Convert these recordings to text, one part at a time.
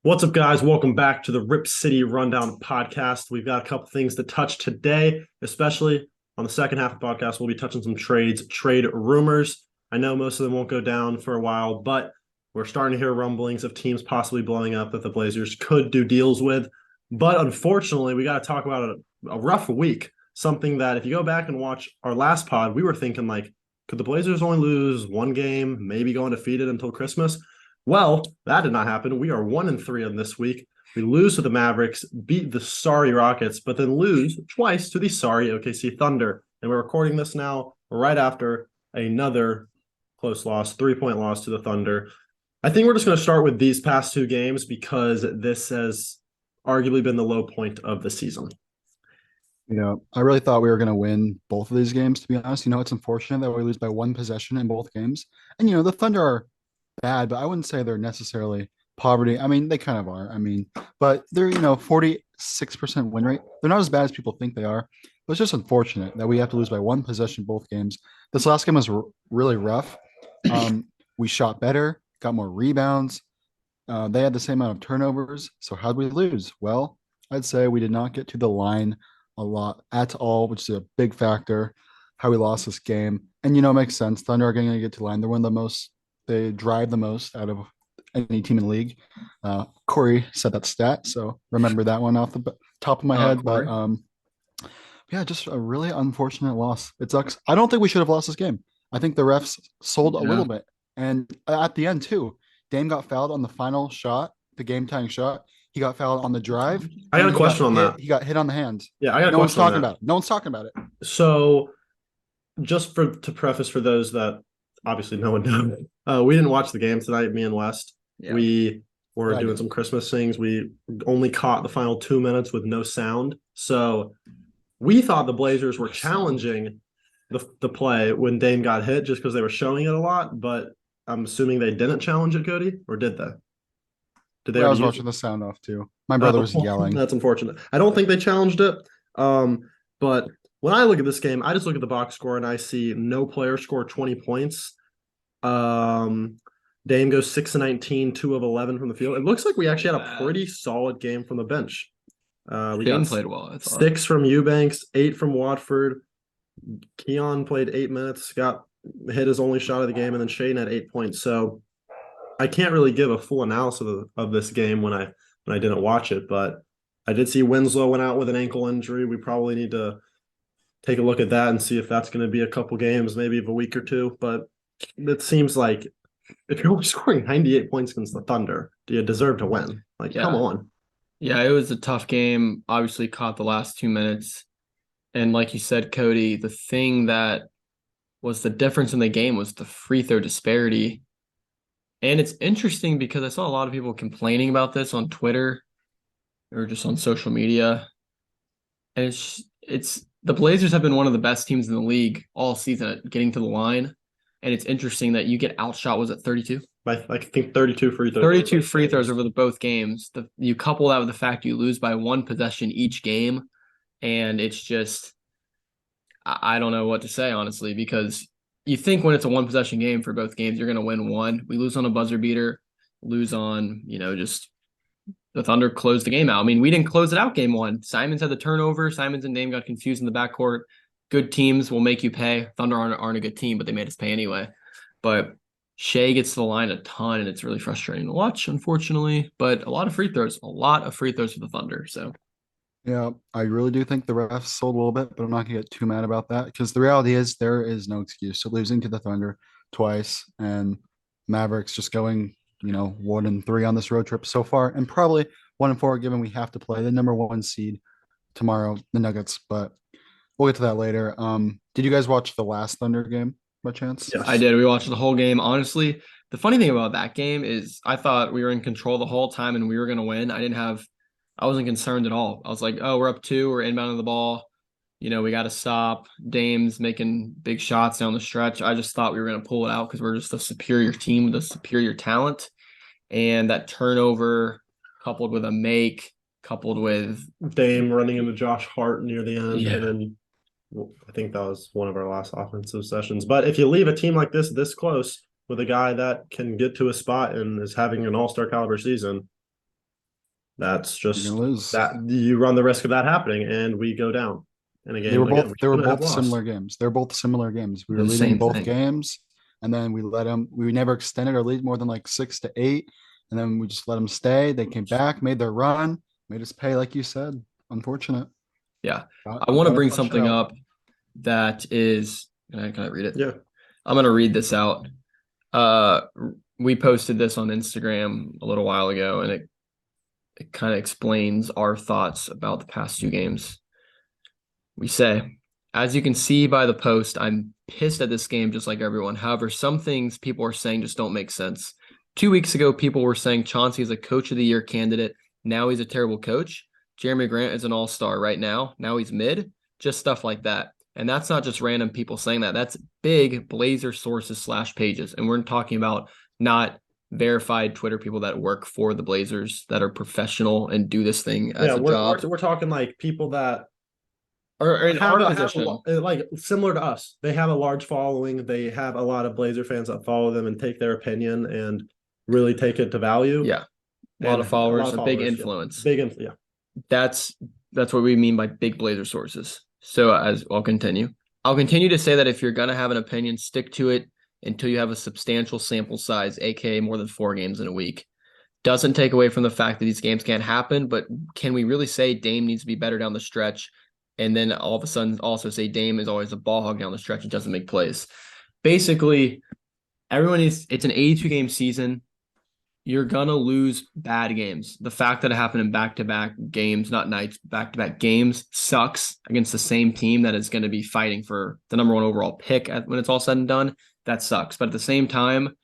What's up, guys? Welcome back to the Rip City Rundown podcast. We've got a couple things to touch today, especially on the second half of the podcast. We'll be touching some trade rumors. I know most of them won't go down for a while, but we're starting to hear rumblings of teams possibly blowing up that the Blazers could do deals with. But unfortunately, we got to talk about a rough week, something that if you go back and watch our last pod, we were thinking like, could the Blazers only lose one game, maybe go undefeated until Christmas? Well, that did not happen. We are 1-3 on this week. We lose to the Mavericks, beat the sorry Rockets, but then lose twice to the sorry OKC Thunder. And we're recording this now right after another close loss, 3-point loss to the Thunder. I think we're just going to start with these past two games because this has arguably been the low point of the season. I really thought we were going to win both of these games, to be honest. It's unfortunate that we lose by one possession in both games. And, the Thunder are bad, but I wouldn't say they're necessarily poverty. I mean, they kind of are. But they're, 46% win rate. They're not as bad as people think they are. But it's just unfortunate that we have to lose by one possession both games. This last game was really rough. We shot better, got more rebounds. They had the same amount of turnovers. So how'd we lose? Well, I'd say we did not get to the line a lot at all, which is a big factor how we lost this game. And, it makes sense. Thunder are going to get to the line. They're one of the most they drive the most out of any team in the league. Corey said that stat, so remember that one off the top of my head. Corey. But yeah, just a really unfortunate loss. It sucks. I don't think we should have lost this game. I think the refs sold a little bit, and at the end too, Dame got fouled on the final shot, the game-tying shot. He got fouled on the drive. I got a question on that. He got hit on the hands. Yeah, I got a question. No one's talking about it. No one's talking about it. So, just to preface for those that obviously no one knows, we didn't watch the game tonight, me and West. Yeah. We were doing some Christmas things. We only caught the final 2 minutes with no sound. So we thought the Blazers were challenging the play when Dame got hit just because they were showing it a lot. But I'm assuming they didn't challenge it, Cody, or did they? I was watching the sound off too. My brother was yelling. That's unfortunate. I don't think they challenged it. But when I look at this game, I just look at the box score and I see no player score 20 points. Dame goes 6-19, 2 of 11 from the field. It looks like we actually had a pretty solid game from the bench. Dame played well. I thought. 6 from Eubanks, 8 from Watford. Keon played 8 minutes, hit his only shot of the game, and then Shaden had 8 points. So I can't really give a full analysis of this game when I didn't watch it, but I did see Winslow went out with an ankle injury. We probably need to take a look at that and see if that's going to be a couple games, maybe of a week or two. But it seems like if you're scoring 98 points against the Thunder, do you deserve to win? Come on. Yeah, it was a tough game. Obviously caught the last 2 minutes. And like you said, Cody, the thing that was the difference in the game was the free throw disparity. And it's interesting because I saw a lot of people complaining about this on Twitter or just on social media. And it's the Blazers have been one of the best teams in the league all season at getting to the line. And it's interesting that you get outshot, was it 32? I think 32 free throws. 32 free throws over both games. You couple that with the fact you lose by one possession each game. And it's just, I don't know what to say, honestly, because you think when it's a one possession game for both games, you're going to win one. We lose on a buzzer beater, lose on, just the Thunder closed the game out. I mean, we didn't close it out game one. Simons had the turnover. Simons and Dame got confused in the backcourt. Good teams will make you pay. Thunder aren't a good team, but they made us pay anyway. But Shea gets to the line a ton, and it's really frustrating to watch, unfortunately. But a lot of free throws for the Thunder. So, yeah, I really do think the refs sold a little bit, but I'm not going to get too mad about that because the reality is there is no excuse. So losing to the Thunder twice and Mavericks just going, 1-3 on this road trip so far, and probably 1-4 given we have to play the number 1 seed tomorrow, the Nuggets. But we'll get to that later. Did you guys watch the last Thunder game by chance? Yes. I did. We watched the whole game. Honestly, the funny thing about that game is I thought we were in control the whole time and we were going to win. I wasn't concerned at all. I was like, oh, we're up 2, we're inbounding the ball. We got to stop. Dame's making big shots down the stretch. I just thought we were going to pull it out because we're just a superior team with a superior talent. And that turnover coupled with a make, coupled with Dame running into Josh Hart near the end. Yeah. And then I think that was one of our last offensive sessions. But if you leave a team like this close with a guy that can get to a spot and is having an all-star caliber season, That's You're just gonna lose. that you run the risk of that happening, and we go down in a game. They were again, both we they were shouldn't have both lost. similar games. They're both similar games. We were The leading same both thing. games, and then we let them. We never extended our lead more than like 6-8, and then we just let them stay. They came back, made their run, made us pay, like you said. Unfortunate. Yeah. Got- I want to gotta bring clutch it something out. up that is, can I read it? Yeah. I'm going to read this out. We posted this on Instagram a little while ago, and it kind of explains our thoughts about the past two games. We say, as you can see by the post, I'm pissed at this game just like everyone. However, some things people are saying just don't make sense. 2 weeks ago, people were saying Chauncey is a coach of the year candidate. Now he's a terrible coach. Jeremy Grant is an all-star right now. Now he's mid. Just stuff like that. And that's not just random people saying that. That's big Blazer sources / pages. And we're talking about not verified Twitter people that work for the Blazers that are professional and do this thing as a job. We're talking like people that Or in our position. like similar to us. They have a large following. They have a lot of Blazer fans that follow them and take their opinion and really take it to value. Yeah. A lot of followers, a big yeah. influence. Yeah. That's what we mean by big Blazer sources. So as I'll continue to say that if you're going to have an opinion, stick to it until you have a substantial sample size, aka more than 4 games in a week. Doesn't take away from the fact that these games can't happen, but can we really say Dame needs to be better down the stretch and then all of a sudden also say Dame is always a ball hog down the stretch and doesn't make plays? Basically, it's an 82-game season. You're going to lose bad games. The fact that it happened in back-to-back games, not nights, back-to-back games, sucks against the same team that is going to be fighting for the number 1 overall pick when it's all said and done. That sucks. But at the same time,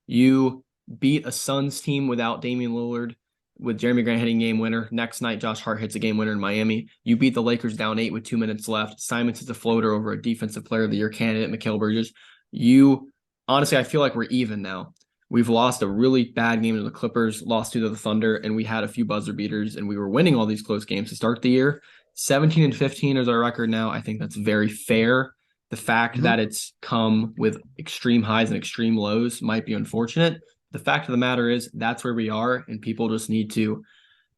you beat a Suns team without Damian Lillard, with Jeremy Grant hitting game winner. Next night, Josh Hart hits a game winner in Miami. You beat the Lakers down 8 with 2 minutes left. Simons hits a floater over a defensive player of the year candidate, Mikal Bridges. Honestly, I feel like we're even now. We've lost a really bad game to the Clippers, lost to the Thunder, and we had a few buzzer beaters, and we were winning all these close games to start the year. 17-15 is our record now. I think that's very fair. The fact that it's come with extreme highs and extreme lows might be unfortunate. The fact of the matter is that's where we are, and people just need to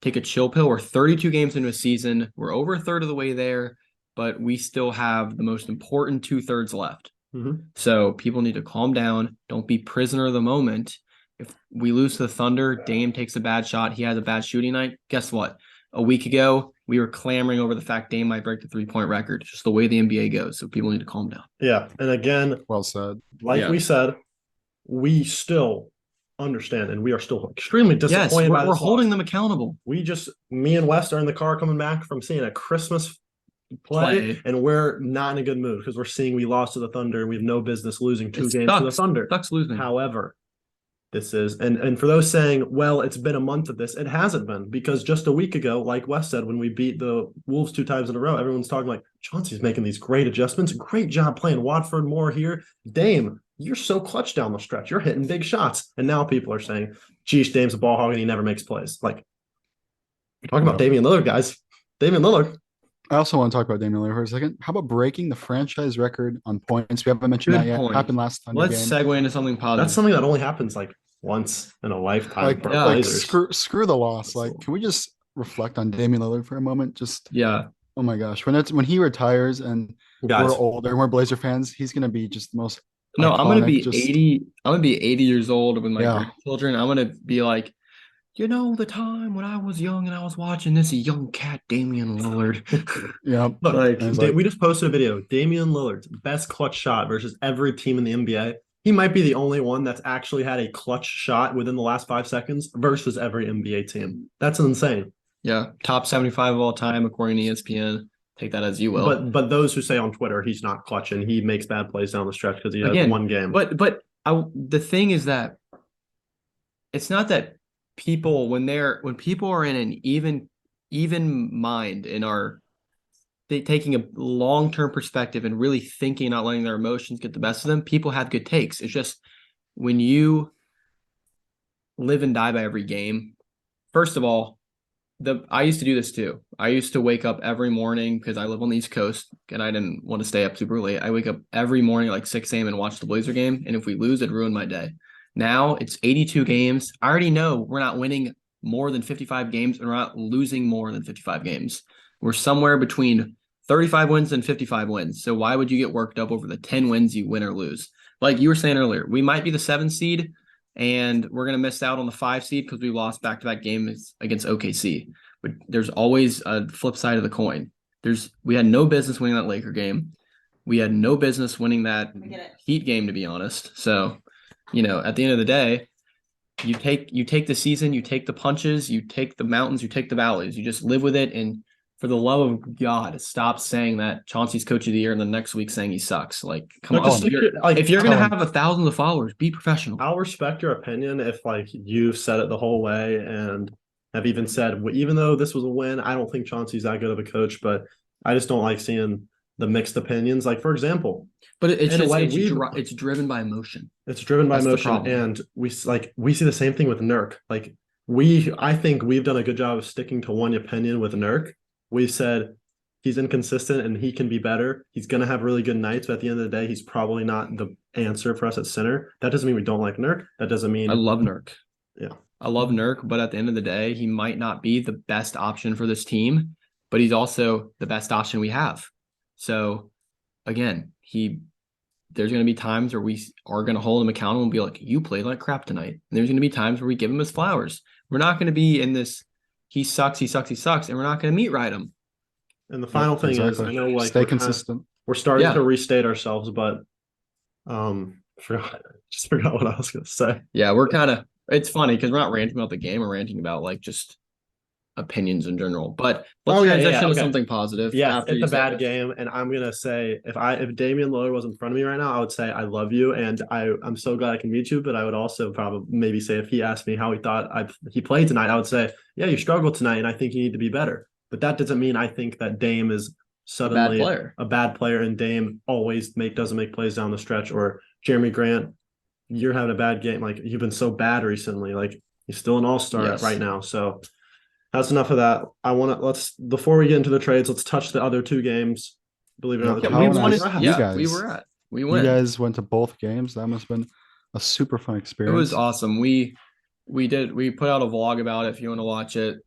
take a chill pill. We're 32 games into a season. We're over a third of the way there, but we still have the most important 2/3 left. Mm-hmm. So people need to calm down. Don't be prisoner of the moment. If we lose to the Thunder, Dame takes a bad shot. He has a bad shooting night. Guess what? A week ago, we were clamoring over the fact Dame might break the 3-point record. It's just the way the NBA goes. So people need to calm down. Yeah. And again, Well said. like we said, we still understand and we are still extremely disappointed by this we're holding loss. them accountable. Me and West are in the car coming back from seeing a Christmas play. And we're not in a good mood because we're seeing we lost to the Thunder and we have no business losing 2 games to the Thunder. Sucks losing. However, this is and for those saying, well, it's been a month of this, it hasn't been, because just a week ago, like Wes said, when we beat the Wolves 2 times in a row, everyone's talking like Chauncey's making these great adjustments. Great job playing Watford more here. Dame, you're so clutch down the stretch. You're hitting big shots. And now people are saying, geez, Dame's a ball hog and he never makes plays. Like, talking about Damian Lillard, guys. Damian Lillard. I also want to talk about Damian Lillard for a second. How about breaking the franchise record on points? We haven't mentioned that yet. Point. Happened last Thunder Let's game. segue into something positive. That's something that only happens like once in a lifetime. Like screw the loss. Like, can we just reflect on Damian Lillard for a moment? Oh my gosh, when he retires and we're older and we're Blazer fans, he's gonna be just the most. No, iconic, I'm gonna be 80. I'm gonna be 80 years old with my grandchildren. I'm gonna be like, the time when I was young and I was watching this young cat, Damian Lillard. Yeah. Look, we just posted a video. Damian Lillard's best clutch shot versus every team in the NBA. He might be the only one that's actually had a clutch shot within the last 5 seconds versus every NBA team. That's insane. Yeah. Top 75 of all time, according to ESPN. Take that as you will. But those who say on Twitter he's not clutching, he makes bad plays down the stretch because he has one game. But the thing is that it's not that people when people are in an even mind and are taking a long-term perspective and really thinking, not letting their emotions get the best of them, people have good takes. It's just when you live and die by every game. First of all, I used to do this too. I used to wake up every morning because I live on the East Coast and I didn't want to stay up super late. I wake up every morning at like 6 a.m. and watch the Blazer game. And if we lose, it'd ruin my day. Now it's 82 games. I already know we're not winning more than 55 games, and we're not losing more than 55 games. We're somewhere between 35 wins and 55 wins. So why would you get worked up over the 10 wins you win or lose? Like you were saying earlier, we might be the 7 seed and we're going to miss out on the 5 seed because we lost back-to-back games against OKC. But there's always a flip side of the coin. We had no business winning that Laker game. We had no business winning that Heat game, to be honest. So, at the end of the day, you take the season, you take the punches, you take the mountains, you take the valleys. You just live with it. And for the love of God, stop saying that Chauncey's coach of the year and the next week saying he sucks. Like, come on. If you're going to have thousands of followers, be professional. I'll respect your opinion if you've said it the whole way and have even said, even though this was a win, I don't think Chauncey's that good of a coach, but I just don't like seeing the mixed opinions. Like, for example, but it's driven by emotion. It's driven by emotion, and we see the same thing with Nurk. I think we've done a good job of sticking to one opinion with Nurk. We've said he's inconsistent and he can be better. He's going to have really good nights, but at the end of the day, he's probably not the answer for us at center. That doesn't mean we don't like Nurk. That doesn't mean I love Nurk. Yeah. I love Nurk, but at the end of the day, he might not be the best option for this team, but he's also the best option we have. So, again, there's going to be times where we are going to hold him accountable and be like, you played like crap tonight. And there's going to be times where we give him his flowers. We're not going to be in this, he sucks, and we're not going to meet right him. And the final thing is, I know stay consistent. We're starting to restate ourselves, but forgot what I was going to say. Yeah, it's funny because we're not ranting about the game, we're ranting about just opinions in general. But let's transition to something positive. Yeah, it's a bad game, and I'm gonna say if Damian Lillard was in front of me right now, I would say I love you, and I'm so glad I can meet you. But I would also probably maybe say if he asked me how he thought he played tonight, I would say, yeah, you struggled tonight, and I think you need to be better. But that doesn't mean I think that Dame is suddenly a bad player, and Dame always doesn't make plays down the stretch, or Jeremy Grant, you're having a bad game. You've been so bad recently. He's still an all-star right now. So that's enough of that. Before we get into the trades, let's touch the other 2 games. Believe it or not, we went. You guys went to both games. That must have been a super fun experience. It was awesome. We put out a vlog about it. If you want to watch it,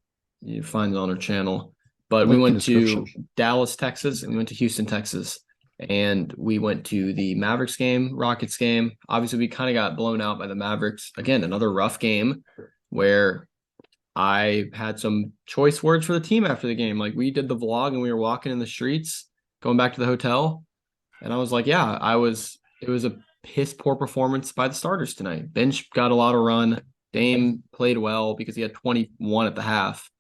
you find it on our channel. But we went to Dallas, Texas, and we went to Houston, Texas. And we went to the Mavericks game, Rockets game. Obviously, we kind of got blown out by the Mavericks. Again, another rough game where I had some choice words for the team after the game. We did the vlog and we were walking in the streets, going back to the hotel. And I was like, yeah, it was a piss poor performance by the starters tonight. Bench got a lot of run. Dame played well because he had 21 at the half.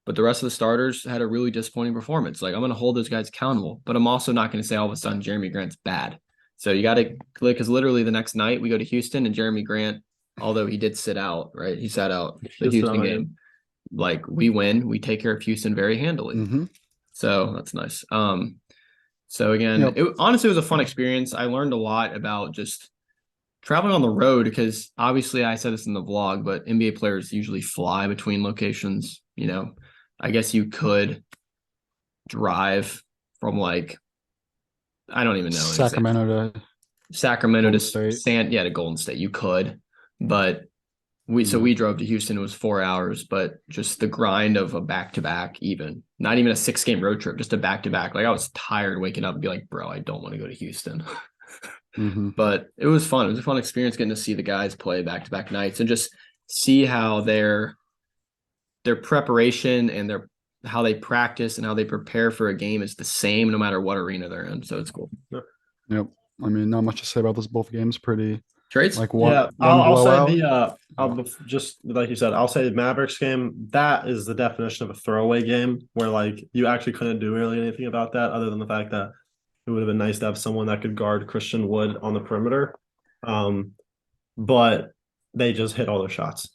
But the rest of the starters had a really disappointing performance. I'm going to hold those guys accountable, but I'm also not going to say all of a sudden Jeremy Grant's bad. So you got to because literally the next night we go to Houston and Jeremy Grant, although he did sit out, right? He sat out the Houston game. We win, we take care of Houston very handily. Mm-hmm. So that's nice. So again, honestly, it was a fun experience. I learned a lot about just traveling on the road because obviously I said this in the vlog, but NBA players usually fly between locations. I guess you could drive from I don't even know. Sacramento to to Golden State. You could, but we drove to Houston. It was 4 hours, but just the grind of a back-to-back, not even a 6-game road trip, just a back-to-back. I was tired waking up and be like, bro, I don't want to go to Houston. Mm-hmm. But it was fun. It was a fun experience getting to see the guys play back-to-back nights and just see how their preparation and how they practice and how they prepare for a game is the same no matter what arena they're in. So it's cool. Yep. I mean, not much to say about this. Both games pretty trades. I'll say just like you said, I'll say the Mavericks game. That is the definition of a throwaway game where you actually couldn't do really anything about that other than the fact that it would have been nice to have someone that could guard Christian Wood on the perimeter. But they just hit all their shots.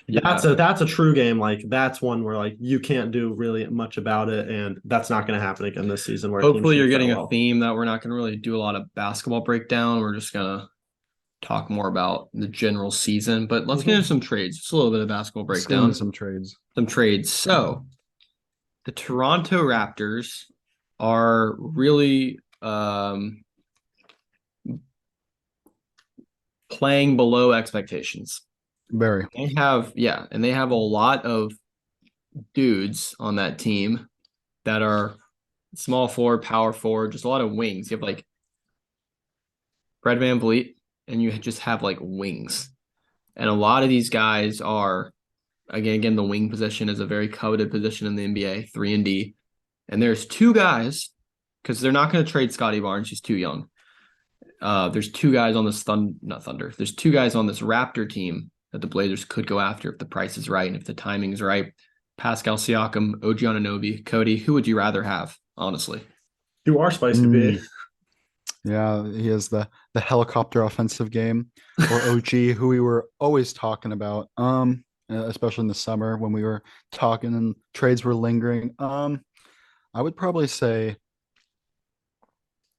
That's a true game. That's one where you can't do really much about it, and that's not going to happen again this season. Where hopefully you're getting a theme that we're not going to really do a lot of basketball breakdown. We're just going to talk more about the general season. But let's get into some trades. Just a little bit of basketball breakdown. Some trades. So the Toronto Raptors are really playing below expectations. Very. And they have a lot of dudes on that team that are small forward, power forward, just a lot of wings. You have like Fred VanVleet, and you just have like wings. And a lot of these guys are again, the wing position is a very coveted position in the NBA, 3 and D. And there's two guys, because they're not going to trade Scotty Barnes, he's too young. There's two guys on this not Thunder. There's two guys on this Raptor team that the Blazers could go after if the price is right and if the timing is right. Pascal Siakam, OG Anunoby. Cody, who would you rather have, honestly? You are spicy, B. Yeah, he has the helicopter offensive game, or OG, who we were always talking about. Especially in the summer when we were talking and trades were lingering. I would probably say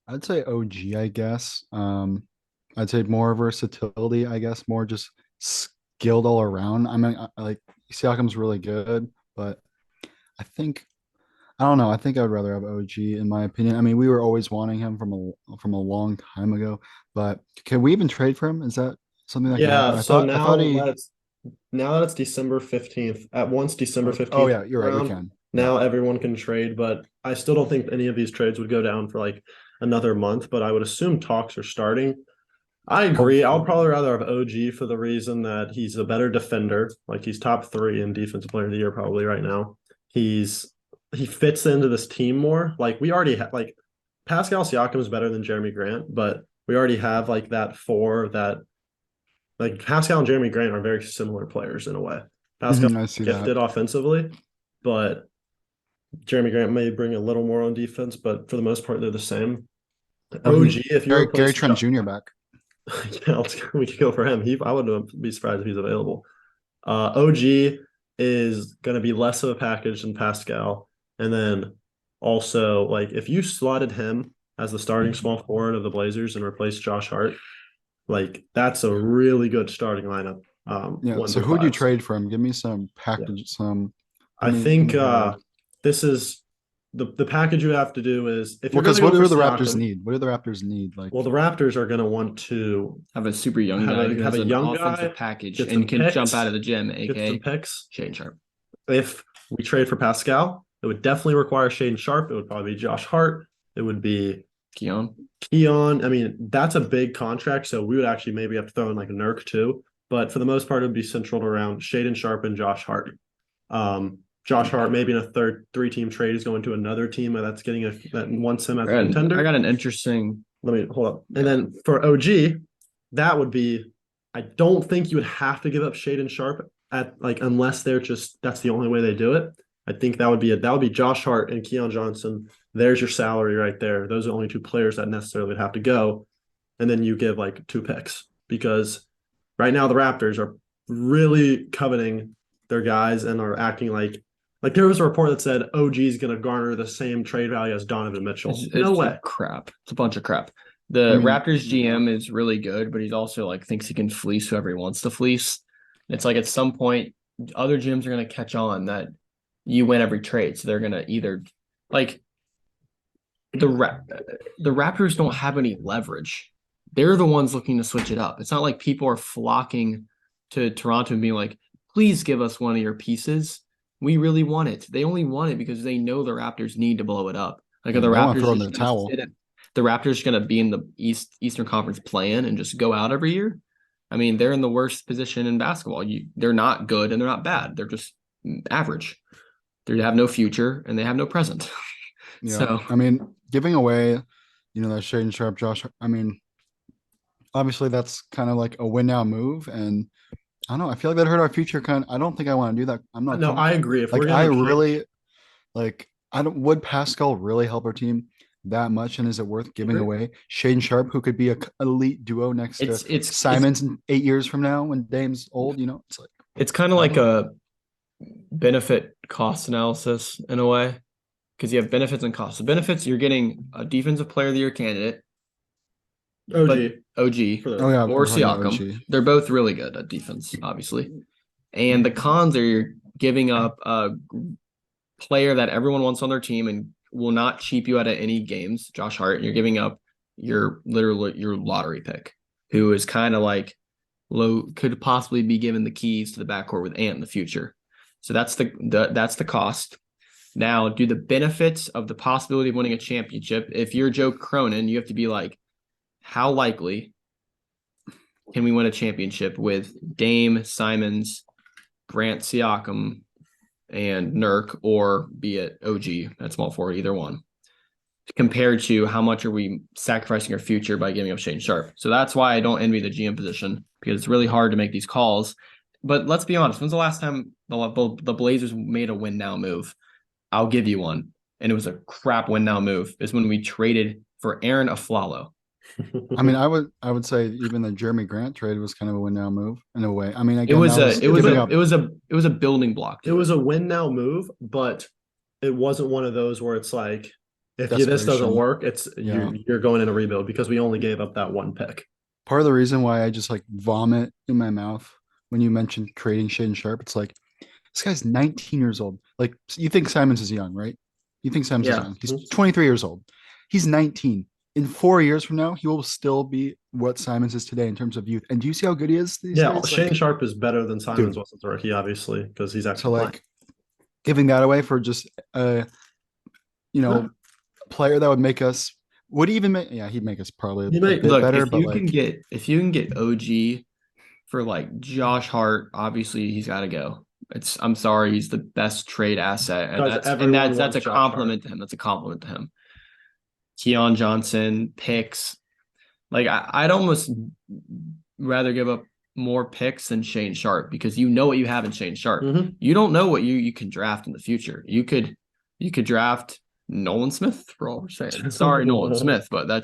I'd say OG, I guess. I'd say more versatility, I guess, more just skilled all around. I mean, like Siakam's really good, but I don't know. I think I would rather have OG in my opinion. I mean, we were always wanting him from a long time ago, but can we even trade for him? Is that something that can happen? Yeah, so I thought he. now that it's December 15th, at once December 15th. Oh yeah, you're right. We around, can. Now everyone can trade, but I still don't think any of these trades would go down for like another month, but I would assume talks are starting. I agree. I'll probably rather have OG for the reason that he's a better defender. Like he's top 3 in defensive player of the year probably right now. He fits into this team more. Like we already have like Pascal Siakam is better than Jeremy Grant, but we already have like that 4 that like Pascal and Jeremy Grant are very similar players in a way. Pascal I see gifted that. offensively, but Jeremy Grant may bring a little more on defense, but for the most part, they're the same. OG, if you Gary replace Trent Jr. back. yeah, we could go for him. I wouldn't be surprised if he's available. OG is going to be less of a package than Pascal, and then also like if you slotted him as the starting small forward of the Blazers and replaced Josh Hart, like that's a really good starting lineup. Yeah. So who'd you trade for him? Give me some package. Yeah. I think this is the package you have to do is if you're going to what go do for the Siakam, Raptors need? What do the Raptors need? Like, well, the Raptors are going to want to have a super young guy who have has a an young offensive guy, package get and some can picks, jump out of the gym, get aka some picks. Shane Sharp. If we trade for Pascal, it would definitely require Shaden Sharp. It would probably be Josh Hart. It would be Keon. I mean, that's a big contract, so we would actually maybe have to throw in like a Nurk too. But for the most part, it would be centered around Shaden Sharp and Josh Hart. Josh Hart, maybe in a 3-team trade, is going to another team that wants him as a contender. I got an interesting. Let me hold up. And then for OG, that would be. I don't think you would have to give up Shaden Sharp unless that's the only way they do it. I think that would be Josh Hart and Keon Johnson. There's your salary right there. Those are the only 2 players that necessarily would have to go. And then you give like 2 picks because right now the Raptors are really coveting their guys and are acting like there was a report that said OG is going to garner the same trade value as Donovan Mitchell. No way. Crap. It's a bunch of crap. Raptors GM is really good, but he's also like thinks he can fleece whoever he wants to fleece. It's like at some point, other gyms are going to catch on that you win every trade. So they're going to either like the Raptors don't have any leverage. They're the ones looking to switch it up. It's not like people are flocking to Toronto and being like, please give us one of your pieces. We really want it. They only want it because they know the Raptors need to blow it up. Like the Raptors throw in the towel. The Raptors going to be in the Eastern Conference play-in and just go out every year. I mean, they're in the worst position in basketball. They're not good and they're not bad. They're just average. They have no future and they have no present. Yeah. So I mean, giving away, that Shaden Sharp, Josh. I mean, obviously that's kind of like a win now move, and I don't know. I feel like that hurt our future. I don't think I want to do that. I'm not. No, I agree. If like, we're I really like. I don't. Would Pascal really help our team that much? And is it worth giving away Shaden Sharp, who could be a elite duo next to Simons in 8 years from now when Dame's old? It's like it's kind of like a benefit cost analysis in a way, because you have benefits and costs. The benefits, you're getting a defensive player of the year candidate. OG or Siakam. They're both really good at defense, obviously. And the cons are you're giving up a player that everyone wants on their team and will not cheap you out of any games, Josh Hart. And you're giving up your lottery pick, who is kind of like could possibly be given the keys to the backcourt with Ant in the future. So that's the cost. Now, do the benefits of the possibility of winning a championship, if you're Joe Cronin, you have to be like, how likely can we win a championship with Dame, Simons, Grant Siakam, and Nurk, or be it OG at small forward, either one, compared to how much are we sacrificing our future by giving up Shane Sharp? So that's why I don't envy the GM position, because it's really hard to make these calls. But let's be honest, when's the last time the Blazers made a win now move? I'll give you one. And it was a crap win now move. Is when we traded for Aaron Aflalo. I mean, I would say even the Jeremy Grant trade was kind of a win now move in a way. I mean, It again, was a a building block. It was a win now move, but it wasn't one of those where it's like, if this doesn't Desperation. work, it's you're going in a rebuild, because we only gave up that one pick. part of the reason why I just like vomit in my mouth when you mentioned trading Shane Sharp. It's like, this guy's 19 years old. Like, you think Simons is young, right? You think Simons is Yeah. young. He's 23 years old. He's 19. In 4 years from now, he will still be what Simons is today in terms of youth. And do you see how good he is these Yeah, days? Shane Like, Sharp is better than Simons Dude. was as a rookie, obviously, because he's so actually like giving that away for just player that would make us would he even make he'd make us probably a bit Look, better, if but you like can get OG for like Josh Hart, obviously he's got to go. I'm sorry, he's the best trade asset, and Guys, that's everyone that's wants a Josh compliment to him. That's a compliment to him. Keon Johnson picks, like I'd almost rather give up more picks than Shane Sharp, because you know what you have in Shane Sharp. Mhm. You don't know what you can draft in the future. You could draft Nolan Smith for all we're saying. Sorry, Nolan Smith, but I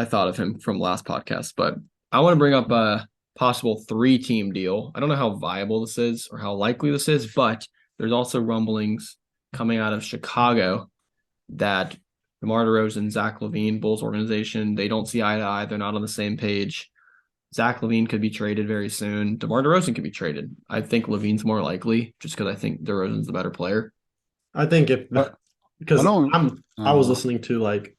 thought of him from last podcast. But I want to bring up a possible 3-team deal. I don't know how viable this is or how likely this is, but there's also rumblings coming out of Chicago that DeMar DeRozan, Zach LaVine, Bulls organization, they don't see eye to eye. They're not on the same page. Zach LaVine could be traded very soon. DeMar DeRozan could be traded. I think LaVine's more likely, just because I think DeRozan's the better player. I think because I I was listening to like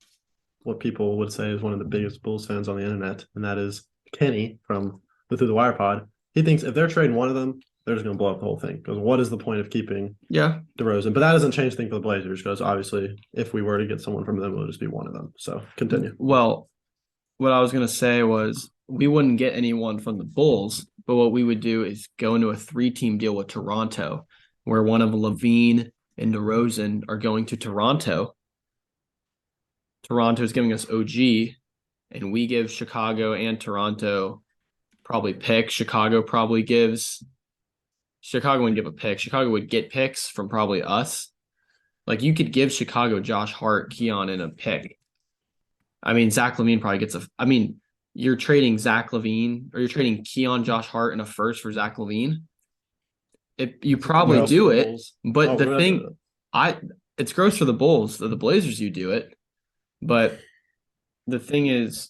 what people would say is one of the biggest Bulls fans on the internet, and that is Kenny from the Through the Wire pod. He thinks if they're trading one of them, they're just going to blow up the whole thing. Because what is the point of keeping DeRozan? But that doesn't change things for the Blazers, because obviously if we were to get someone from them, it would just be one of them. So continue. Well, what I was going to say was we wouldn't get anyone from the Bulls, but what we would do is go into a 3-team deal with Toronto, where one of LaVine and DeRozan are going to Toronto. Toronto is giving us OG, and we give Chicago and Toronto probably picks. Chicago wouldn't give a pick. Chicago would get picks from probably us. Like, you could give Chicago Josh Hart, Keon, and a pick. I mean, Zach LaVine probably gets you're trading Zach LaVine, or you're trading Keon, Josh Hart, and a first for Zach LaVine. You probably do it, but it's gross for the Bulls. The Blazers, you do it. But the thing is,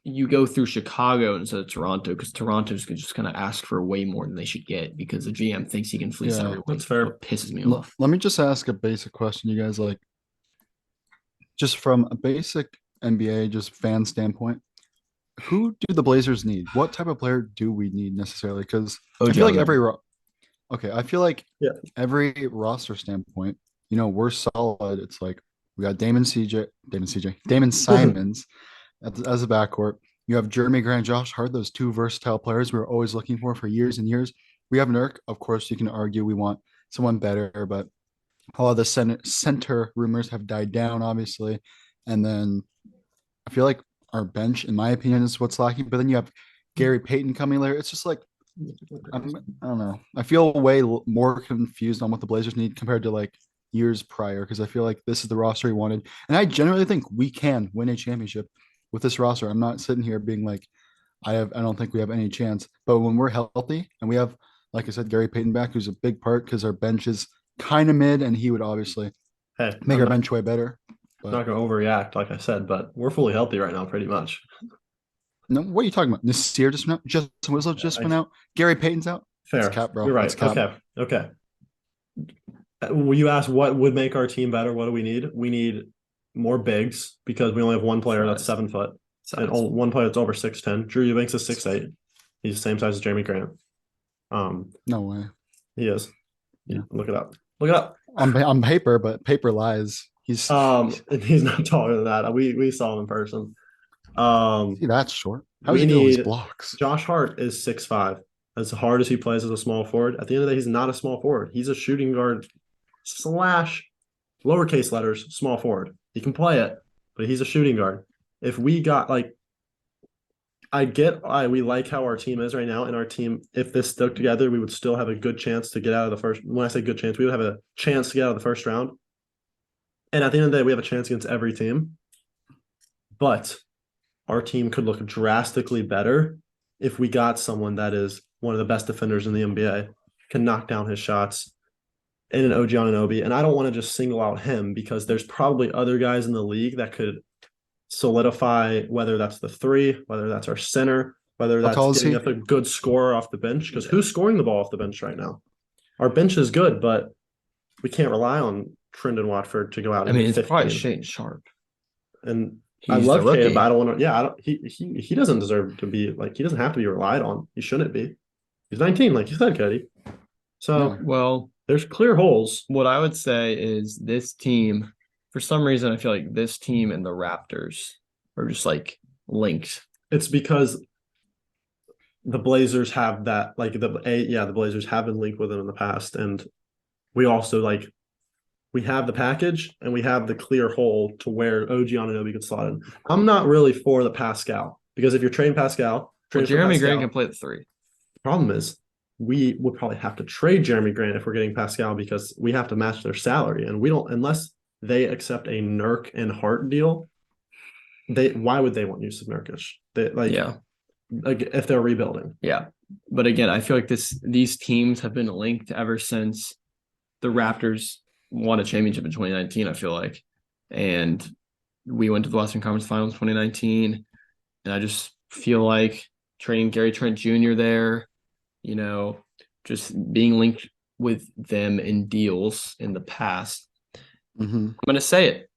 you go through Chicago instead of Toronto, because Toronto's just going to ask for way more than they should get, because the GM thinks he can fleece everyone. That's fair. It pisses me off. let me just ask a basic question, you guys, like just from a basic NBA just fan standpoint. Who do the Blazers need? What type of player do we need necessarily? Because I feel like every roster standpoint, we're solid. It's like we got Damon Simons as a backcourt. You have Jeremy Grant, Josh Hart, those two versatile players we were always looking for years and years. We have Nurk. Of course, you can argue we want someone better, but all of the center rumors have died down, obviously. And then I feel like our bench, in my opinion, is what's lacking. But then you have Gary Payton coming later. It's just like, I don't know. I feel way more confused on what the Blazers need compared to like years prior, because I feel like this is the roster he wanted. And I generally think we can win a championship with this roster. I'm not sitting here being like, I don't think we have any chance. But when we're healthy and we have, like I said, Gary Payton back, who's a big part because our bench is kind of mid, and he would obviously make our bench way better. I'm not going to overreact, like I said, but we're fully healthy right now, pretty much. No, what are you talking about? Nasir just went out. Justin Winslow just went out. Gary Payton's out. Fair. That's cap, bro. You're right. Okay. You asked what would make our team better. What do we need? We need more bigs, because we only have one player that's 7 foot. and size. one player that's over 6'10". Drew Eubanks is 6'8". He's the same size as Jeremy Grant. No way. He is. Yeah. Look it up. Look it up. On paper, but paper lies. He's And he's not taller than that. We saw him in person. see, that's short. How We does he do all these need blocks? Josh Hart is 6'5". As hard as he plays as a small forward, at the end of the day, he's not a small forward. He's a shooting guard / lowercase letters small forward. He can play it, but he's a shooting guard. If we got we like how our team is right now, and our team, if this stuck together, we would still have a good chance to get out of the first. When I say good chance, we would have a chance to get out of the first round. And at the end of the day, we have a chance against every team. But our team could look drastically better if we got someone that is one of the best defenders in the NBA, can knock down his shots, and an OG Anunoby. And I don't want to just single out him because there's probably other guys in the league that could solidify, whether that's the three, whether that's our center, whether that's getting us a good scorer off the bench. Because who's scoring the ball off the bench right now? Our bench is good, but we can't rely on Trendon Watford to go out. I mean, it's 15. probably Shane Sharp. And He's I love the rookie. Caleb, but I don't want to. Yeah, I don't, he doesn't deserve to be he doesn't have to be relied on. He shouldn't be. He's 19, like you said, Cody. So Yeah. Well, there's clear holes. what I would say is this team, for some reason, I feel like this team and the Raptors are just linked. It's because the Blazers have that, the Blazers have been linked with them in the past, and we also we have the package and we have the clear hole to where OG Anunoby could slot in. I'm not really for the Pascal because if you're trading Pascal, Jeremy Grant can play the three. The problem is we would probably have to trade Jeremy Grant if we're getting Pascal because we have to match their salary, and we don't unless they accept a Nurk and Hart deal. Why would they want Yusuf Nurkic? If they're rebuilding. Yeah. But again, I feel like these teams have been linked ever since the Raptors won a championship in 2019, I feel like. And we went to the Western Conference Finals 2019. And I just feel like trading Gary Trent Jr. there, just being linked with them in deals in the past. Mm-hmm. I'm going to say it.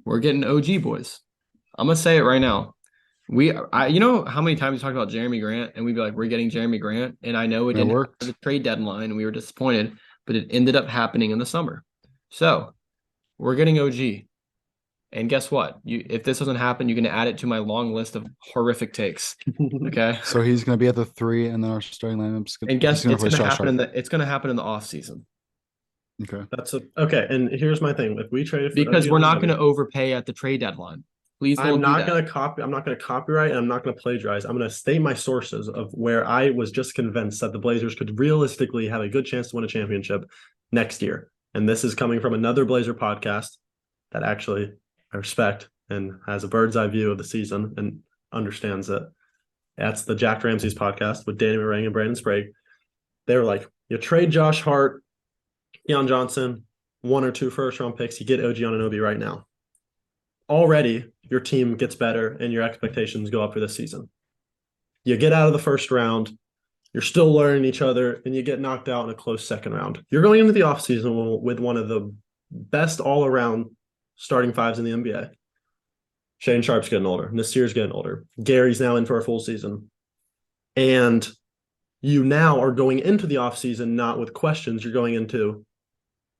We're getting OG boys. I'm going to say it right now. You know how many times we talked about Jeremy Grant and we'd be like, we're getting Jeremy Grant. And I know it didn't work at the trade deadline and we were disappointed, but it ended up happening in the summer. So we're getting OG. And guess what? If this doesn't happen, you can add it to my long list of horrific takes. Okay. So he's going to be at the 3 and then our starting lineup's and guess it's going to happen it's going to happen in the off season. Okay. Okay. And here's my thing. If we trade because we're not going to overpay at the trade deadline. Please don't I'm not going to copy. I'm not going to copyright and I'm not going to plagiarize. I'm going to state my sources of where I was just convinced that the Blazers could realistically have a good chance to win a championship next year. And this is coming from another Blazer podcast that actually I respect and has a bird's eye view of the season and understands it. That's the Jack Ramsey's podcast with Danny Morang and Brandon Sprague. They were like, you trade Josh Hart, Keon Johnson, 1 or 2 first-round picks, you get OG Anunoby right now. Already, your team gets better and your expectations go up for this season. You get out of the first round, you're still learning each other, and you get knocked out in a close second round. You're going into the offseason with one of the best all-around starting fives in the NBA. Shane Sharp's getting older. Nasir's getting older. Gary's now in for a full season. And you now are going into the offseason not with questions. You're going into,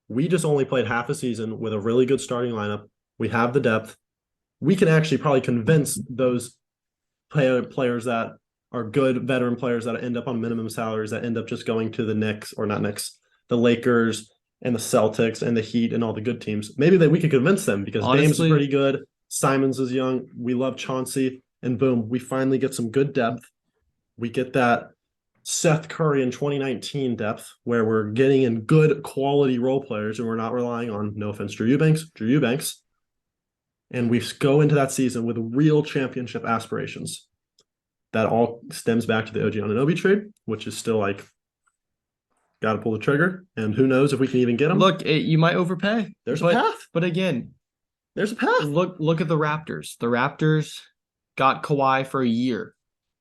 we just only played half a season with a really good starting lineup. We have the depth. We can actually probably convince those players that are good veteran players that end up on minimum salaries that end up just going to the Knicks or not Knicks, the Lakers and the Celtics and the Heat and all the good teams. Maybe that we could convince them because Dame's is pretty good. Simons is young. We love Chauncey. And boom, we finally get some good depth. We get that Seth Curry in 2019 depth where we're getting in good quality role players and we're not relying on, no offense, Drew Eubanks. And we go into that season with real championship aspirations. That all stems back to the OG Anunoby trade, which is still got to pull the trigger. And who knows if we can even get him. Look, you might overpay. There's a path. But again, there's a path. Look at the Raptors. The Raptors got Kawhi for a year.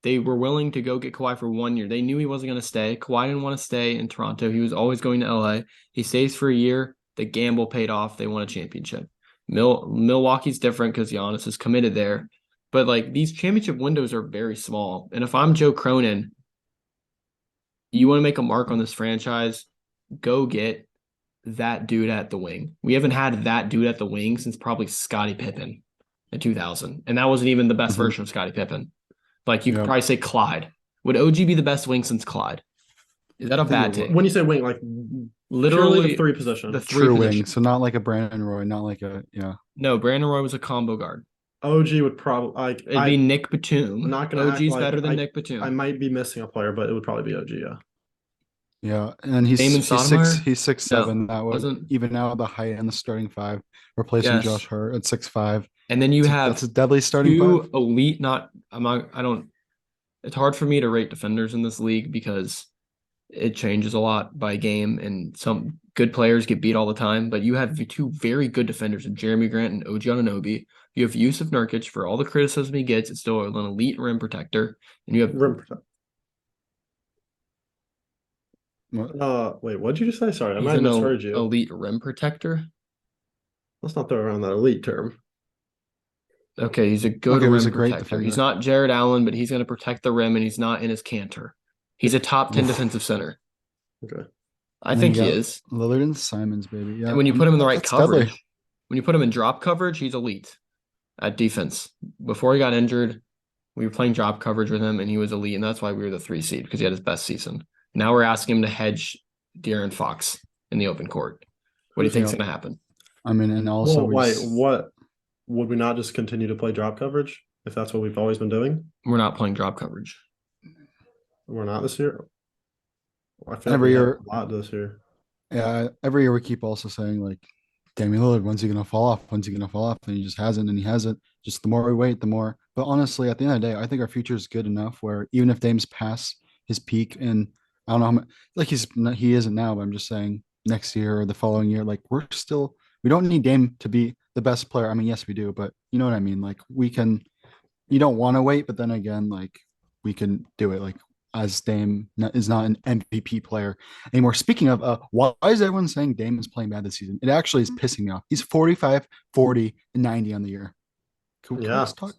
They were willing to go get Kawhi for 1 year. They knew he wasn't going to stay. Kawhi didn't want to stay in Toronto. He was always going to LA. He stays for a year. The gamble paid off. They won a championship. Milwaukee's different because Giannis is committed there. But like these championship windows are very small. And if I'm Joe Cronin, you want to make a mark on this franchise, go get that dude at the wing. We haven't had that dude at the wing since probably Scottie Pippen in 2000. And that wasn't even the best version of Scottie Pippen. Like you could probably say Clyde. Would OG be the best wing since Clyde? Is that a bad take? When you say wing, like Literally the three position. The three True position. wing. So not like a Brandon Roy, not like a No, Brandon Roy was a combo guard. OG would probably like It'd be Nick Batum. Not gonna OG's better than Nick Batum. I might be missing a player, but it would probably be OG, yeah. Yeah, and he's Damon Sotomayor? 6'7". That would Wasn't- even out the height and the starting five, replacing Yes. Josh Hart at 6'5". And then you have That's a deadly starting two five. elite. It's hard for me to rate defenders in this league because it changes a lot by game, and some good players get beat all the time. But you have two very good defenders in Jeremy Grant and OG Anunoby. You have Yusuf Nurkic. For all the criticism he gets, it's still an elite rim protector. And you have Rim protector. Wait, what did you just say? Sorry, I he's might have an misheard you. elite rim protector. Let's not throw around that elite term. Okay, he's a good Okay, rim he's a great protector. defender. He's not Jared Allen, but he's going to protect the rim, and he's not in his canter. He's a top 10 defensive center. Okay. I And think then he you got is. Lillard and Simons, baby. Yeah, And when you put him in the right that's deadly. coverage, when you put him in drop coverage, he's elite at defense. Before he got injured, we were playing drop coverage with him, and he was elite, and that's why we were the 3 seed, because he had his best season. Now we're asking him to hedge De'Aaron Fox in the open court. What do you think's Yeah. going to happen? I mean, and also what would we not just continue to play drop coverage if that's what we've always been doing? We're not playing drop coverage. We're not this year. I feel Every like we have year- a lot this year. Yeah, every year we keep also saying like, Damian Lillard, when's he gonna fall off? When's he gonna fall off? And he just hasn't, and he hasn't. Just the more we wait, the more. But honestly, at the end of the day, I think our future is good enough where even if Dame's past his peak, and I don't know how much, like he isn't now, but I'm just saying next year or the following year, like we don't need Dame to be the best player. I mean, yes, we do, but you know what I mean. Like we can. You don't want to wait, but then again, like we can do it. Like as Dame is not an MVP player anymore. Speaking of, why is everyone saying Dame is playing bad this season? It actually is pissing me off. He's 45, 40, and 90 on the year. Can we just talk?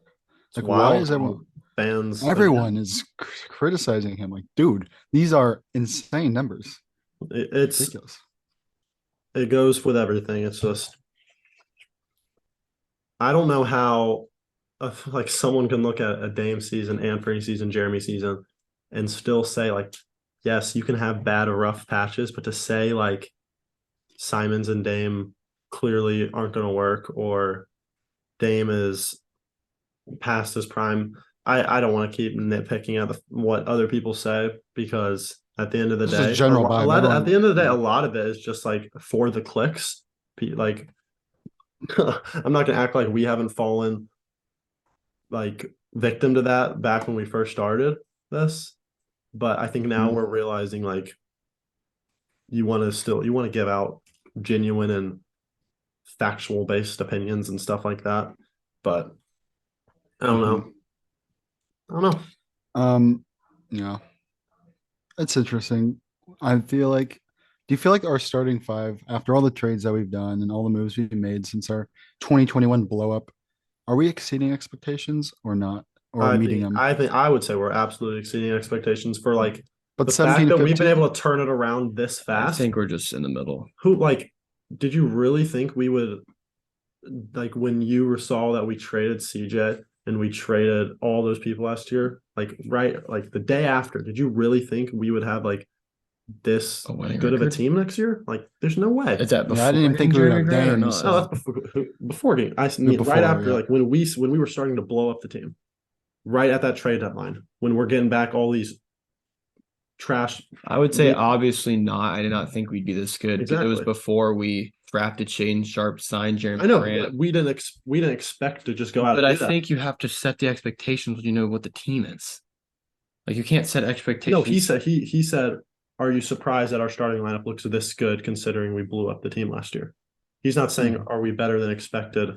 Like, why is everyone? Fans? Everyone is criticizing him. Like, dude, these are insane numbers. It's Ridiculous. It goes with everything. It's just I don't know how like someone can look at a Dame season, Anthony season, Jeremy season, and still say like, yes, you can have bad or rough patches, but to say like Simons and Dame clearly aren't going to work, or Dame is past his prime, I don't want to keep nitpicking at what other people say, because at the end of the This is day, general vibe. at the end of the day, a lot of it is just like for the clicks. Like, I'm not going to act like we haven't fallen like victim to that back when we first started this, but I think now we're realizing like you want to give out genuine and factual based opinions and stuff like that, but I don't know. Yeah, it's interesting. I feel like, do you feel like our starting five, after all the trades that we've done and all the moves we've made since our 2021 blow up, are we exceeding expectations or not, or meeting them? I would say we're absolutely exceeding expectations for like But the 17 fact to that we've been 15? able to turn it around this I fast. think we're just in the middle. Did you really think we would, like when you saw that we traded CJ and we traded all those people last year, like the day after, did you really think we would have like this A winning good of a record? team next year? Like there's no way. Is that before? I didn't even think we would have Jeremy Grant or Dame, not? so- No, that's before game. I mean, Before, right after, yeah. like when we were starting to blow up the team, right at that trade deadline, when we're getting back all these trash. I would say obviously not. I did not think we'd be this good. Because it was Exactly. before we drafted Shaden Sharp, signed Jeremy I know Grant. we didn't expect to just go out. But and I do that. think you have to set the expectations when you know what the team is. Like you can't set expectations. No, he said, "Are you surprised that our starting lineup looks this good considering we blew up the team last year?" He's not saying, "Are we better than expected?"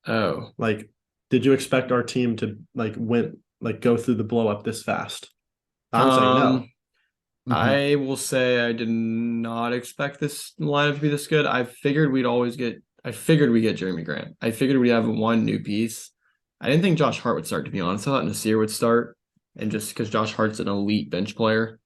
Oh, Like, did you expect our team to go through the blow up this fast? I'm saying no. I will say I did not expect this lineup to be this good. I figured we'd get Jeremy Grant. I figured we'd have one new piece, I didn't think Josh Hart would start, to be honest. I thought Nasir would start, and just because Josh Hart's an elite bench player,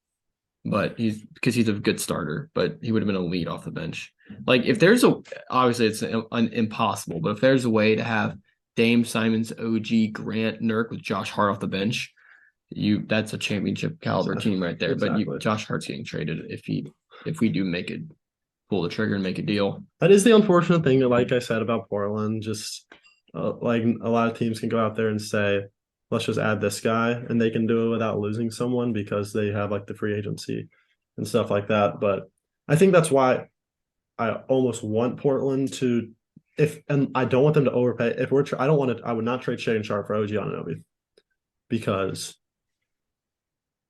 but he's a good starter, but he would have been elite off the bench. Like if there's obviously it's impossible, but if there's a way to have Dame, Simons, OG, Grant, Nurk with Josh Hart off the bench, that's a championship caliber team right there. Exactly. But Josh Hart's getting traded if we do pull the trigger and make a deal. That is the unfortunate thing, like I said about Portland. Just like a lot of teams can go out there and say, let's just add this guy, and they can do it without losing someone because they have like the free agency and stuff like that. But I think that's why I almost want Portland to, and I don't want them to overpay. I would not trade Shea and Sharp for OG Anunoby because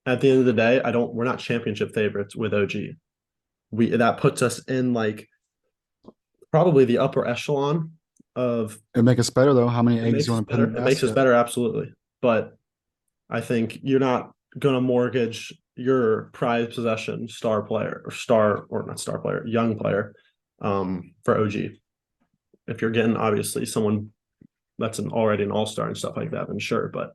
at the end of the day, we're not championship favorites with OG. That puts us in like probably the upper echelon of. It'd make us better though. How many eggs you want to put in? It makes us better, absolutely. But I think you're not going to mortgage your prized possession young player for OG. If you're getting obviously someone that's already an all-star and stuff like that, then sure. But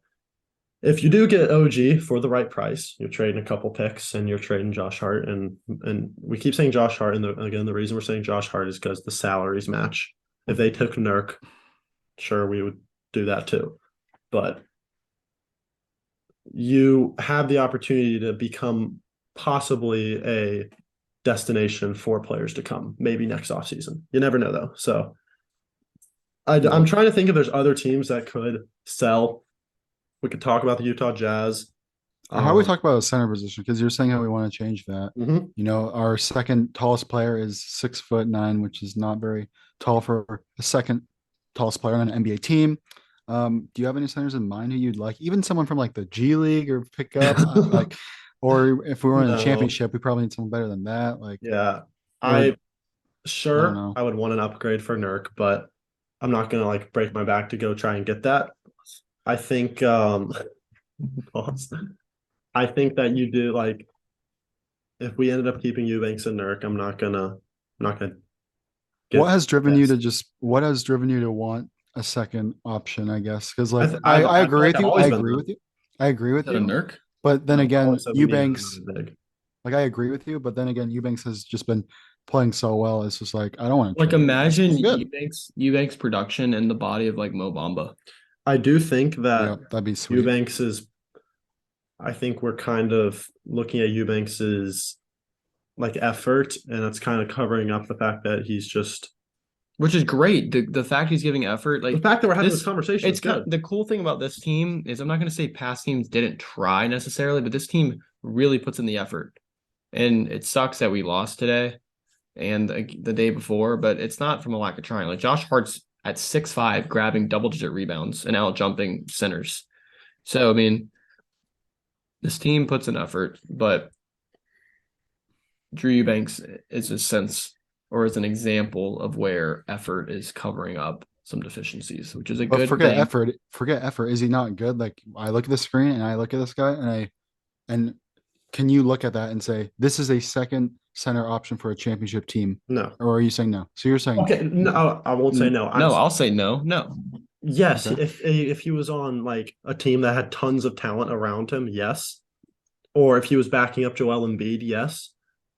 if you do get OG for the right price, you're trading a couple picks and you're trading Josh Hart. And we keep saying Josh Hart. And again, the reason we're saying Josh Hart is because the salaries match. If they took Nurk, sure, we would do that too. But you have the opportunity to become possibly a destination for players to come, maybe next offseason. You never know, though. So I'm trying to think if there's other teams that could sell. We could talk about the Utah Jazz. How do we talk about a center position? Because you're saying how we want to change that. Mm-hmm. You know, our second tallest player is 6'9", which is not very tall for a second tallest player on an NBA team. Do you have any centers in mind who you'd like? Even someone from like the G League or pick up, like, or if we were in a championship, we probably need someone better than that. Like, yeah, I would want an upgrade for Nurk, but I'm not gonna like break my back to go try and get that. I think I think that you do like if we ended up keeping Eubanks and Nurk, I'm not gonna what has driven you to want a second option, I guess? Because like I agree with you. I agree with you. Nurk? But then again, Eubanks, like I agree with you, but then again, Eubanks has just been playing so well. It's just like I don't want to like imagine Eubanks production in the body of like Mo Bamba. I do think that that'd be sweet. Eubanks is. I think we're kind of looking at Eubanks's like effort, and it's kind of covering up the fact that he's just, which is great. The fact he's giving effort, like the fact that we're having this conversation. It's good. The cool thing about this team is I'm not going to say past teams didn't try necessarily, but this team really puts in the effort, and it sucks that we lost today and the day before, but it's not from a lack of trying. Like Josh Hart's at 6'5", grabbing double-digit rebounds and out jumping centers. So I mean, this team puts in effort, but Drew Eubanks is a sense or is an example of where effort is covering up some deficiencies, which is a good forget thing. Effort. Forget effort. Is he not good? Like I look at the screen and I look at this guy and can you look at that and say this is a second center option for a championship team? No. Or are you saying no? So you're saying okay? No, I won't say no. I'll say no. No. Yes, okay. If he was on like a team that had tons of talent around him, yes. Or if he was backing up Joel Embiid, yes.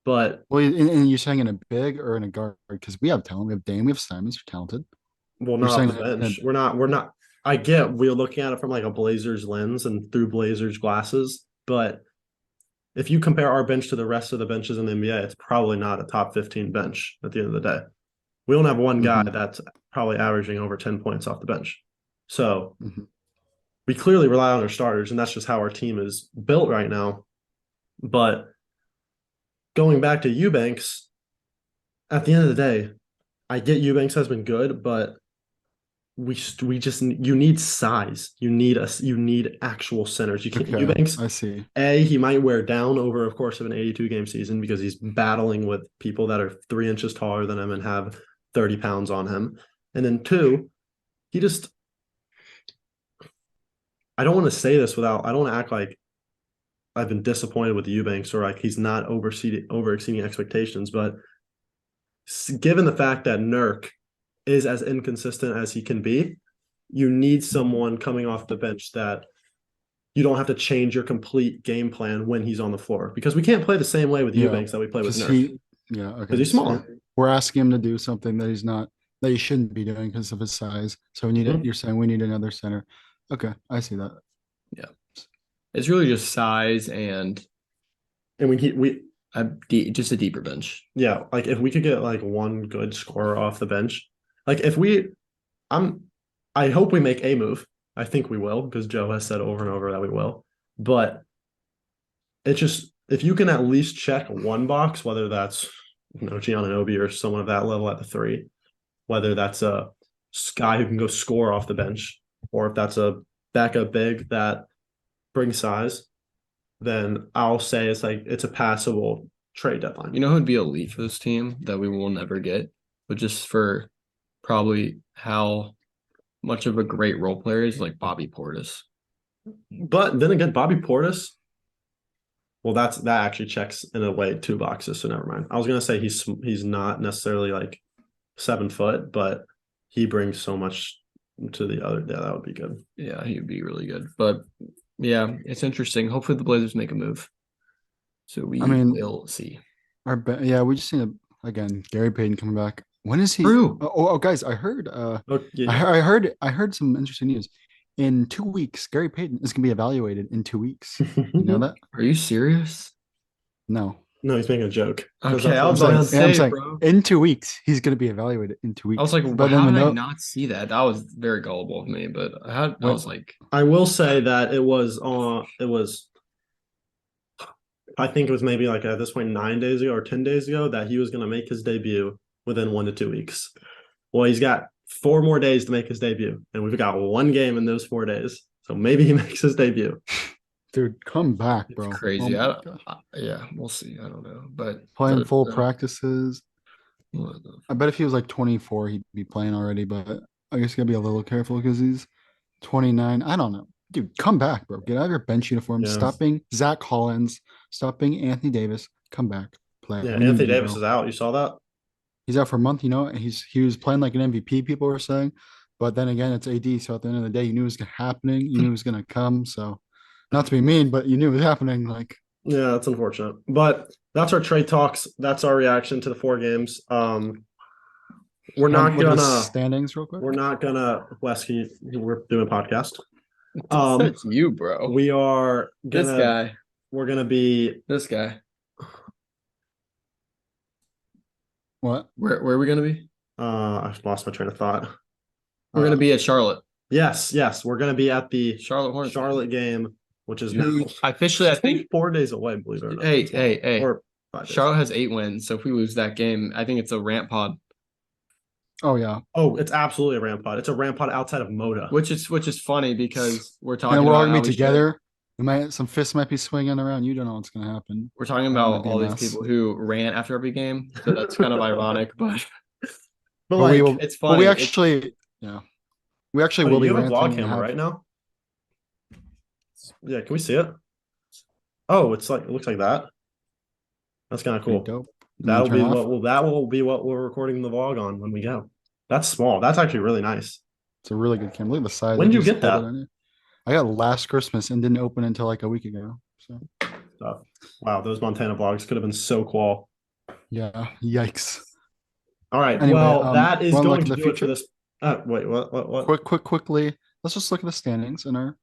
But and you're saying in a big or in a guard because we have talent. We have Dame, we have Simons, we're talented. Well, not off the bench. We're not. I get we're looking at it from like a Blazers lens and through Blazers glasses, but if you compare our bench to the rest of the benches in the NBA, it's probably not a top 15 bench at the end of the day. We don't have one guy that's probably averaging over 10 points off the bench. So we clearly rely on our starters, and that's just how our team is built right now. But going back to Eubanks, at the end of the day, I get Eubanks has been good, but you need size. You need actual centers. You can't Eubanks. I see. He might wear down over a course of an 82-game season because he's battling with people that are 3 inches taller than him and have 30 pounds on him. And then 2, I don't want to say this I don't want to act like I've been disappointed with Eubanks or like he's not over-exceeding expectations, but given the fact that Nurk is as inconsistent as he can be, you need someone coming off the bench that you don't have to change your complete game plan when he's on the floor, because we can't play the same way with Yeah, Eubanks that we play with because Nurk okay. because he's So smaller. we're asking him to do something that he shouldn't be doing because of his size. So we need it. Mhm. You're saying we need another center. Okay, I see that. Yeah. It's really just size and And we just a deeper bench. yeah, like if we could get like one good scorer off the bench, like if we, I'm, I hope we make a move. I think we will, because Joe has said over and over that we will. But it's just, if you can at least check one box, whether that's Anunoby or someone of that level at the 3, whether that's a guy who can go score off the bench, or if that's a backup big that brings size, then I'll say it's a passable trade deadline. You know who'd be elite for this team that we will never get, but just for probably how much of a great role player is like Bobby Portis. But then again, Bobby Portis, well, that actually checks in a way 2 boxes, so never mind. I was gonna say he's not necessarily like 7 foot, but he brings so much to the other. Yeah, that would be good. Yeah, he would be really good. But yeah, it's interesting. Hopefully the Blazers make a move. So we will see. We just need again Gary Payton coming back. When is he? True. Guys, I heard. Oh, yeah. I heard some interesting news. In 2 weeks, Gary Payton is going to be evaluated in 2 weeks. You know that? Are you serious? No. No, he's making a joke. Okay, I I'm was about to saying, say, bro. in 2 weeks, he's going to be evaluated in 2 weeks. I was like, but how then did I not see that? That was very gullible of me, but I was like, I will say that it was I think it was maybe like at this point 9 days ago or 10 days ago that he was going to make his debut within 1 to 2 weeks. Well, he's got 4 more days to make his debut, and we've got 1 game in those 4 days. So maybe he makes his debut. Dude, come back, bro. it's crazy. Yeah, we'll see. I don't know, but playing full practices. I bet if he was like 24, he'd be playing already. But I guess you gotta be a little careful because he's 29. I don't know, dude. Come back, bro. Get out of your bench uniform. Yeah. Stop being Zach Collins. Stop being Anthony Davis. Come back, play. Yeah, Anthony Davis is out. You saw that? He's out for a month. He was playing like an MVP. People were saying, but then again, it's AD. So at the end of the day, you knew it was happening. You knew it was gonna come. So, not to be mean, but you knew it was happening. Like, yeah, that's unfortunate. But that's our trade talks. That's our reaction to the 4 games. We're not gonna standings real quick. We're not gonna Wesky. We're doing a podcast. That's you, bro. We are gonna. This guy. We're gonna be this guy. What? Where are we gonna be? I've lost my train of thought. We're gonna be at Charlotte. Yes, we're gonna be at the Charlotte Hornets. Charlotte game, which is now officially, I think 4 days away. Believe it or not. Hey. Or 5 days. Charlotte has 8 wins, so if we lose that game, I think it's a rant pod. Oh yeah. Oh, it's absolutely a ramp pod. It's a ramp pod outside of Moda. Which is funny because we're talking and we're about all gonna be together. Some fists might be swinging around. You don't know what's gonna happen. We're talking about all these people who rant after every game, so that's kind of ironic, but like, it's funny. But we actually will be. You have a vlog camera right now? Yeah, can we see it? Oh, it looks like that. That's kind of cool. Dope. That will be what we're recording the vlog on when we go. That's small. That's actually really nice. It's a really good camera. Look at the size. When did you get that? I got last Christmas and didn't open until like a week ago. So wow, those Montana vlogs could have been so cool. Yeah. Yikes. All right. Anyway, well, that is going to do it for this. Wait, what? Quickly. Let's just look at the standings in our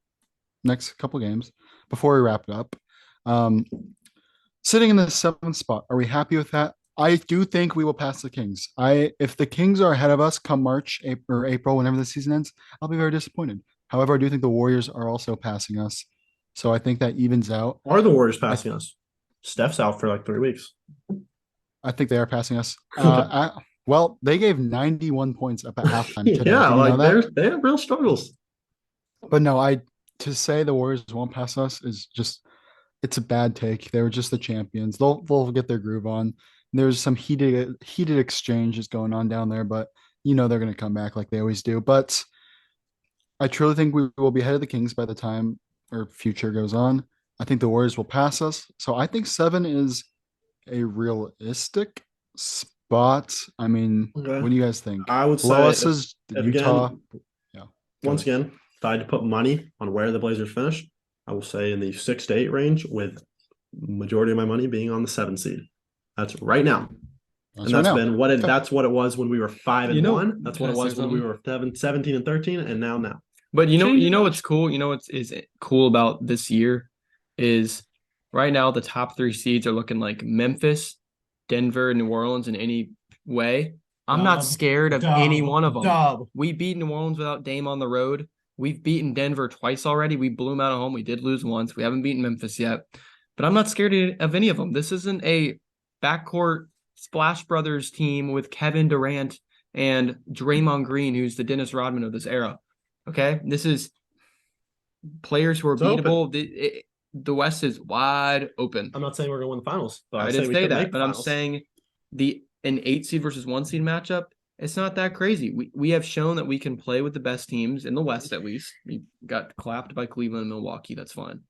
next couple games before we wrap it up. Sitting in the 7th spot, are we happy with that? I do think we will pass the Kings. If the Kings are ahead of us come March or April, whenever the season ends, I'll be very disappointed. However, I do think the Warriors are also passing us, so I think that evens out. Are the Warriors passing us? Steph's out for like 3 weeks. I think they are passing us. Well, they gave 91 points up at halftime today. Yeah, like they have real struggles. But no, to say the Warriors won't pass us is just, it's a bad take. They were just the champions. They'll get their groove on. There's some heated exchanges going on down there, but they're going to come back like they always do. But I truly think we will be ahead of the Kings by the time our future goes on. I think the Warriors will pass us. So I think 7 is a realistic spot. I mean, What do you guys think? I would say us is Utah. once again, if I had to put money on where the Blazers finish, I will say in the 6 to 8 range, with majority of my money being on the 7 seed. That's right now. That's And right now. been what it Okay. that's what it was when we were 5 and 1. That's what can it I was say when we something? were 17 and 13, and now. But you Change know it. what's cool? You know what's is cool about this year is right now the top 3 seeds are looking like Memphis, Denver, and New Orleans in any way. I'm not scared of any one of them. We beat New Orleans without Dame on the road. We've beaten Denver twice already. We blew them out at home. We did lose once. We haven't beaten Memphis yet. But I'm not scared of any of them. This isn't a backcourt Splash Brothers team with Kevin Durant and Draymond Green, who's the Dennis Rodman of this era. Okay, this is players who are beatable. The West is wide open. I'm not saying we're going to win the finals, but I didn't say that, but I'm saying an 8 seed versus 1 seed matchup. It's not that crazy. We have shown that we can play with the best teams in the West, at least. We got clapped by Cleveland and Milwaukee. That's fine.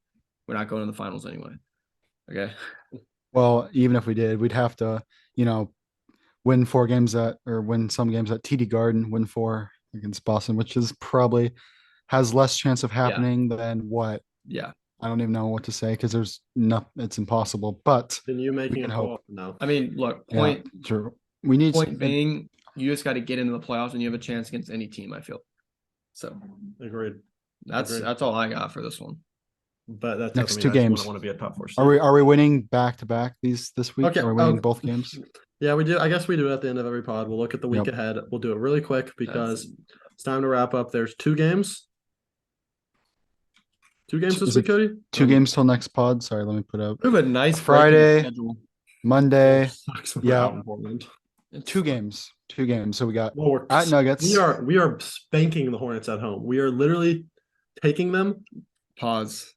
We're not going to the finals anyway. Okay. Well, even if we did, we'd have to, win 4 games or win some games at TD Garden, win 4 against Boston, which is probably has less chance of happening than what. Yeah. I don't even know what to say because there's it's impossible. But then you making can a hope. call? No. I mean, look, true. We need point being, you just got to get into the playoffs and you have a chance against any team, I feel. So agreed. That's all I got for this one. But that's next mean 2 games. I want to be a top 4 seed. Are we winning back to back this week? Okay. Are we winning both games? Yeah, we do. I guess we do at the end of every pod. We'll look at the week ahead. We'll do it really quick because it's time to wrap up. There's 2 games. 2 games this week, Cody? 2 games till next pod. Sorry, let me put up. We have a nice Friday, Monday. Yeah. 2 games. 2 games. So we got at Nuggets. We are spanking the Hornets at home. We are literally taking them. Pause.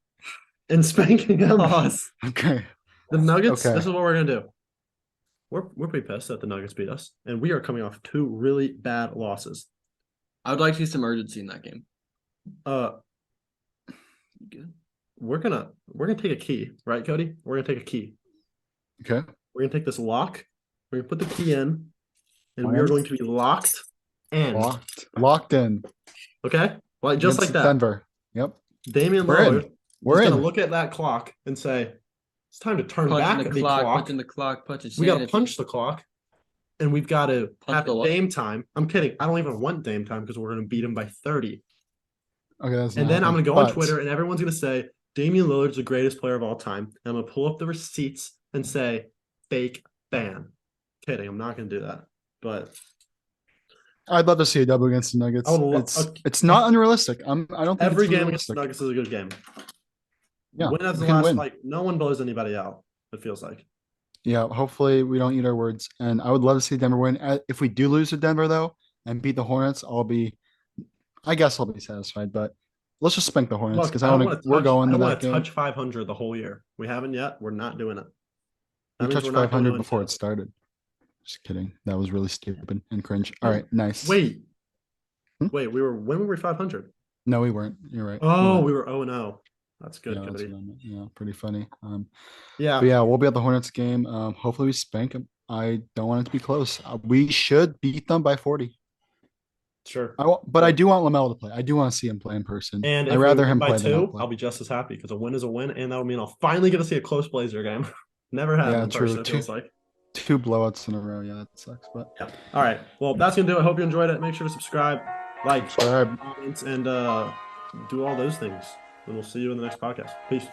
And spanking them. Pause. Okay. The Nuggets, this is what we're gonna do. We're pretty pissed that the Nuggets beat us, and we are coming off 2 really bad losses. I would like to see some urgency in that game. We're gonna take a key, right, Cody? We're gonna take a key. Okay. We're gonna take this lock. We're gonna put the key in, and we are going to be locked in. Okay, like just like that. Denver. Yep. Damian Lillard. We're gonna look at that clock and say, "It's time to turn back the clock. Punching the clock. We got to punch the clock, and we've got to have Dame time." I'm kidding. I don't even want Dame time because we're gonna beat him by 30. Okay, and then I'm gonna go on Twitter, and everyone's gonna say Damian Lillard's the greatest player of all time. And I'm gonna pull up the receipts and say, "Fake ban." Kidding. I'm not gonna do that, but I'd love to see a double against the Nuggets. It's not unrealistic. I don't think every game against the Nuggets is a good game. Yeah, win as the last, like no one blows anybody out. It feels like. Yeah, hopefully we don't eat our words. And I would love to see Denver win. If we do lose to Denver though and beat the Hornets, I guess I'll be satisfied. But let's just spank the Hornets because we're going to that game. Touch 500 the whole year. We haven't yet. We're not doing it. We touched 500 before it started. Just kidding. That was really stupid and cringe. All right, nice. Wait, when were we 500? No, we weren't. You're right. Oh, we were 0-0. That's good, Cody. Yeah, pretty funny. But yeah, we'll be at the Hornets game. Hopefully we spank them. I don't want it to be close. We should beat them by 40. Sure. But I do want LaMelo to play. I do want to see him play in person. And I'd rather him play than not play. I'll be just as happy because a win is a win, and that'll mean I'll finally get to see a close Blazer game. Never had in person, it feels like. 2 blowouts in a row. Yeah, that sucks. But yeah. All right. Well, that's gonna do it. Hope you enjoyed it. Make sure to subscribe, like, comment, and do all those things. And we'll see you in the next podcast. Peace.